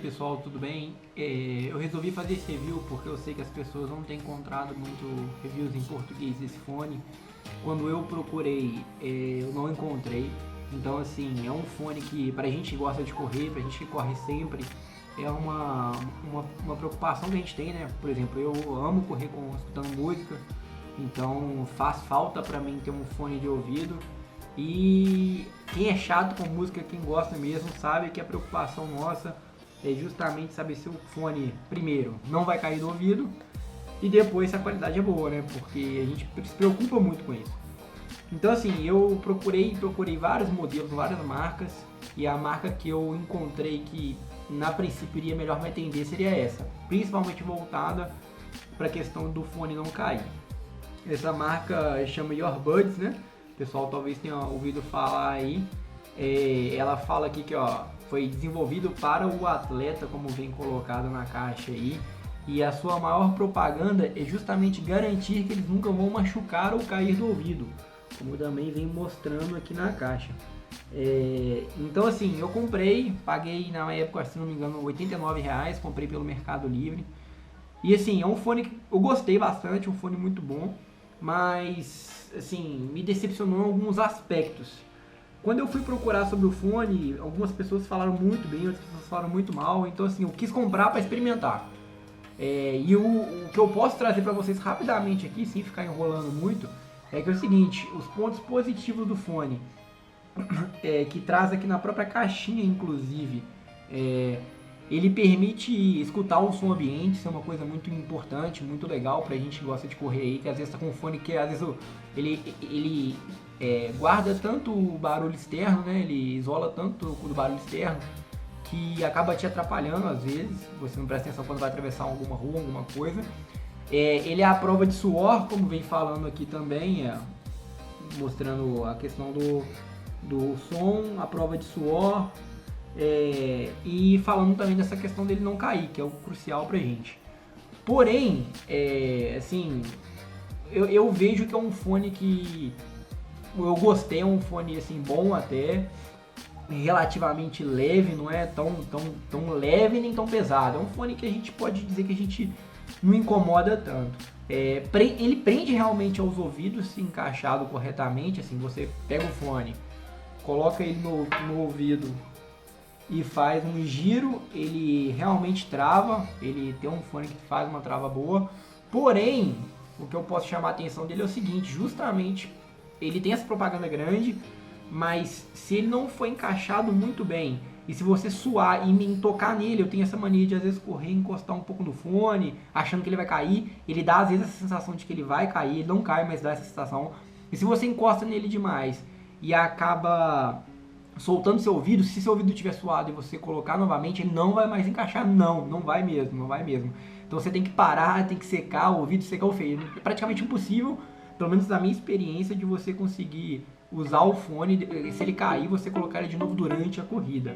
pessoal, tudo bem? Eu resolvi fazer esse review porque eu sei que as pessoas não têm encontrado muito reviews em português desse fone. Quando eu procurei, eu não encontrei. Então assim, é um fone que pra gente que gosta de correr, pra gente que corre sempre, é uma preocupação que a gente tem, né? Por exemplo, eu amo correr escutando música, então faz falta pra mim ter um fone de ouvido. E quem é chato com música, quem gosta mesmo, sabe que a preocupação nossa é justamente saber se o fone, primeiro, não vai cair do ouvido e depois se a qualidade é boa, né? Porque a gente se preocupa muito com isso. Então assim, eu procurei vários modelos, várias marcas, e a marca que eu encontrei que na princípio iria melhor me atender seria essa, principalmente voltada para a questão do fone não cair. Essa marca chama Earbuds, né? O pessoal talvez tenha ouvido falar aí. Ela fala aqui que foi desenvolvido para o atleta, como vem colocado na caixa aí. E a sua maior propaganda é justamente garantir que eles nunca vão machucar ou cair do ouvido, como também vem mostrando aqui na caixa. Então assim, eu comprei, paguei na época, se não me engano, R$89, comprei pelo Mercado Livre. E assim, é um fone que eu gostei bastante, um fone muito bom, mas assim, me decepcionou em alguns aspectos. Quando eu fui procurar sobre o fone, algumas pessoas falaram muito bem, outras pessoas falaram muito mal, então assim, eu quis comprar para experimentar. E o que eu posso trazer para vocês rapidamente aqui, sem ficar enrolando muito, é que é o seguinte, os pontos positivos do fone, que traz aqui na própria caixinha, inclusive, ele permite escutar o som ambiente, isso é uma coisa muito importante, muito legal pra gente que gosta de correr aí, que às vezes tá com um fone que às vezes ele guarda tanto o barulho externo, né? Ele isola tanto do barulho externo que acaba te atrapalhando às vezes, você não presta atenção quando vai atravessar alguma rua, alguma coisa. Ele é a prova de suor, como vem falando aqui também, mostrando a questão do som, a prova de suor. E falando também dessa questão dele não cair, que é o crucial pra gente. Porém, assim, eu vejo que é um fone que eu gostei, é um fone assim, bom até, relativamente leve, não é tão leve nem tão pesado. É um fone que a gente pode dizer que a gente não incomoda tanto. Ele prende realmente aos ouvidos se encaixado corretamente, assim, você pega o fone, coloca ele no ouvido e faz um giro, ele realmente trava, ele tem um fone que faz uma trava boa. Porém, o que eu posso chamar a atenção dele é o seguinte, justamente, ele tem essa propaganda grande, mas se ele não for encaixado muito bem, e se você suar e me tocar nele, eu tenho essa mania de às vezes correr e encostar um pouco no fone, achando que ele vai cair, ele dá às vezes essa sensação de que ele vai cair, ele não cai, mas dá essa sensação. E se você encosta nele demais e acaba soltando seu ouvido, se seu ouvido estiver suado e você colocar novamente, ele não vai mais encaixar, não vai mesmo. Então você tem que parar, tem que secar o ouvido, secar o fio. É praticamente impossível, pelo menos na minha experiência, de você conseguir usar o fone, se ele cair, você colocar ele de novo durante a corrida.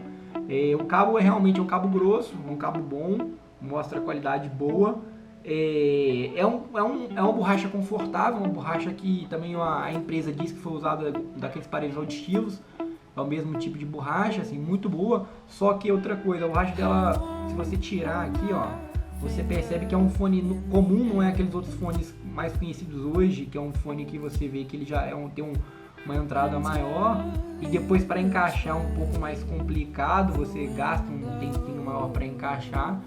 O cabo é realmente um cabo grosso, um cabo bom, mostra qualidade boa. É uma borracha confortável, uma borracha que também a empresa diz que foi usada daqueles aparelhos auditivos. É o mesmo tipo de borracha, assim, muito boa. Só que outra coisa, a borracha dela, se você tirar aqui, você percebe que é um fone comum, não é aqueles outros fones mais conhecidos hoje, que é um fone que você vê que ele já tem uma entrada maior e depois para encaixar um pouco mais complicado, você gasta um tempinho maior para encaixar.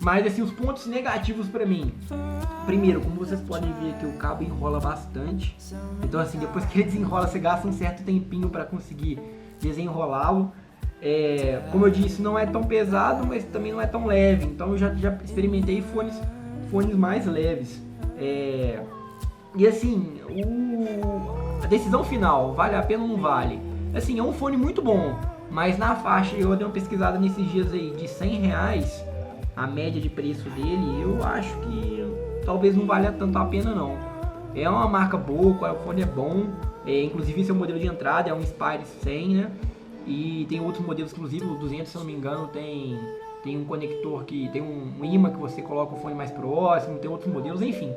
Mas assim, os pontos negativos para mim, primeiro, como vocês podem ver aqui, o cabo enrola bastante, então assim, depois que ele desenrola, você gasta um certo tempinho para conseguir desenrolá-lo. Como eu disse, não é tão pesado, mas também não é tão leve, então eu já experimentei fones mais leves. E assim, a decisão final, vale a pena ou não vale? Assim, é um fone muito bom, mas na faixa, eu dei uma pesquisada nesses dias aí, de R$100, a média de preço dele, eu acho que talvez não valha tanto a pena não. É uma marca boa, o fone é bom, inclusive esse é o modelo de entrada, é um Inspire 100, né? E tem outros modelos, inclusive o 200, se eu não me engano, tem um conector que tem um imã que você coloca o fone mais próximo, tem outros modelos, enfim.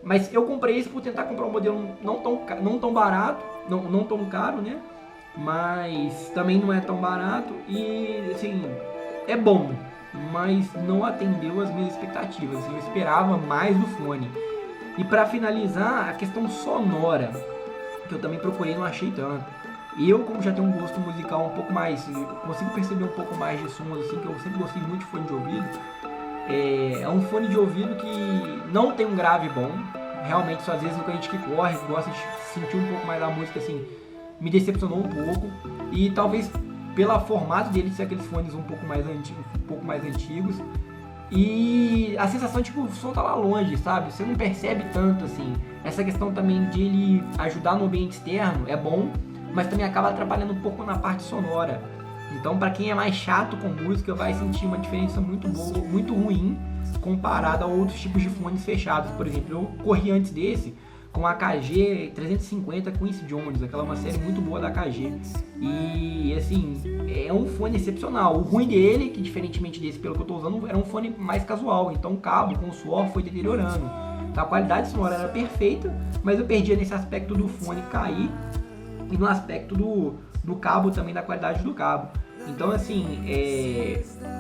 Mas eu comprei esse por tentar comprar um modelo não tão barato, não tão caro, né? Mas também não é tão barato e, assim, é bom, mas não atendeu as minhas expectativas. Eu esperava mais do fone. E para finalizar, a questão sonora, que eu também procurei e não achei tanto. E eu, como já tenho um gosto musical um pouco mais, consigo perceber um pouco mais de sons, assim, que eu sempre gostei muito de fone de ouvido. É um fone de ouvido que não tem um grave bom. Realmente, só às vezes a gente que corre, gosta de sentir um pouco mais da música, assim, me decepcionou um pouco. E talvez pelo formato dele ser aqueles fones um pouco mais antigos. E a sensação de que o som tá lá longe, sabe? Você não percebe tanto, assim. Essa questão também de ele ajudar no ambiente externo é bom, mas também acaba atrapalhando um pouco na parte sonora. Então, para quem é mais chato com música, vai sentir uma diferença muito boa, muito ruim, comparada a outros tipos de fones fechados. Por exemplo, eu corri antes desse com a KG 350 Quincy Jones, aquela é uma série muito boa da KG. E assim, é um fone excepcional. O ruim dele, que diferentemente desse, pelo que eu tô usando, era um fone mais casual. Então o cabo com o suor foi deteriorando. Então, a qualidade sonora era perfeita, mas eu perdia nesse aspecto do fone cair e no aspecto do cabo também, da qualidade do cabo. Então assim,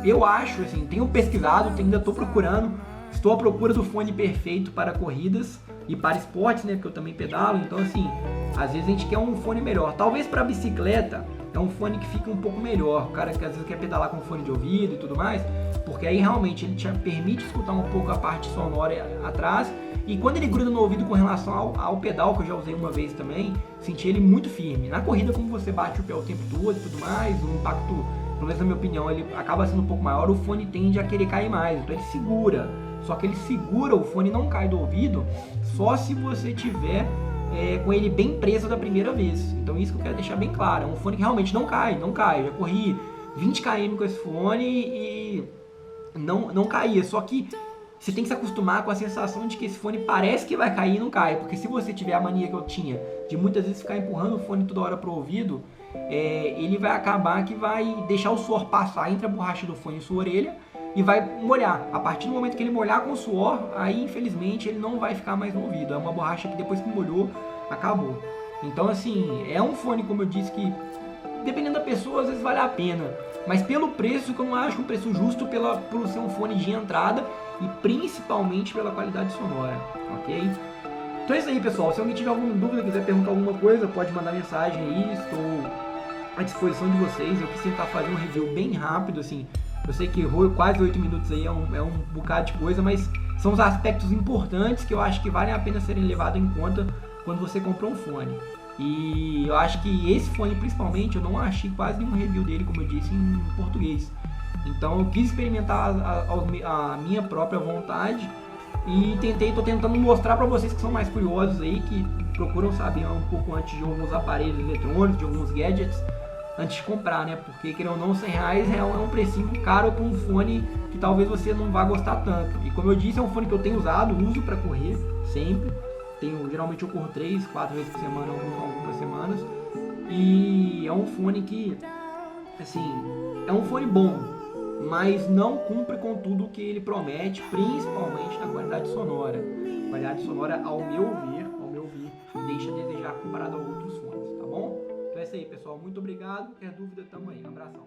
eu acho, assim, tenho pesquisado, ainda estou procurando, estou à procura do fone perfeito para corridas e para esportes, né, porque eu também pedalo. Então assim, às vezes a gente quer um fone melhor. Talvez para bicicleta é um fone que fica um pouco melhor, o cara que às vezes quer pedalar com fone de ouvido e tudo mais, porque aí realmente ele te permite escutar um pouco a parte sonora atrás. E quando ele gruda no ouvido com relação ao pedal, que eu já usei uma vez também, senti ele muito firme. Na corrida, como você bate o pé o tempo todo e tudo mais, o impacto, pelo menos na minha opinião, ele acaba sendo um pouco maior, o fone tende a querer cair mais, então ele segura. Só que ele segura, o fone não cai do ouvido, só se você tiver com ele bem preso da primeira vez. Então isso que eu quero deixar bem claro, é um fone que realmente não cai. Eu já corri 20 km com esse fone e não caía, só que você tem que se acostumar com a sensação de que esse fone parece que vai cair e não cai. Porque se você tiver a mania que eu tinha de muitas vezes ficar empurrando o fone toda hora pro ouvido, ele vai acabar que vai deixar o suor passar entre a borracha do fone e sua orelha e vai molhar. A partir do momento que ele molhar com o suor, aí infelizmente ele não vai ficar mais no ouvido. É uma borracha que depois que molhou, acabou. Então assim, é um fone, como eu disse, que dependendo da pessoa, às vezes vale a pena. Mas pelo preço, que eu não acho um preço justo por ser um fone de entrada e principalmente pela qualidade sonora, ok? Então é isso aí, pessoal. Se alguém tiver alguma dúvida, quiser perguntar alguma coisa, pode mandar mensagem aí, estou à disposição de vocês. Eu quis tentar fazer um review bem rápido, assim. Eu sei que quase 8 minutos aí é um bocado de coisa, mas são os aspectos importantes que eu acho que valem a pena serem levados em conta quando você compra um fone. E eu acho que esse fone, principalmente, eu não achei quase nenhum review dele, como eu disse, em português. Então eu quis experimentar a minha própria vontade e tô tentando mostrar para vocês que são mais curiosos aí, que procuram saber um pouco antes de alguns aparelhos eletrônicos, de alguns gadgets, antes de comprar, né? Porque, querendo ou não, R$100 é um precinho caro para um fone que talvez você não vá gostar tanto. E como eu disse, é um fone que eu tenho usado, uso para correr sempre. Geralmente eu corro 3, 4 vezes por semana, algumas semanas. E é um fone que, assim, é um fone bom, mas não cumpre com tudo o que ele promete, principalmente na qualidade sonora. A qualidade sonora, ao meu ver, deixa a desejar comparado a outros fones, tá bom? Então é isso aí, pessoal. Muito obrigado. Qualquer dúvida, tamo aí. Um abração.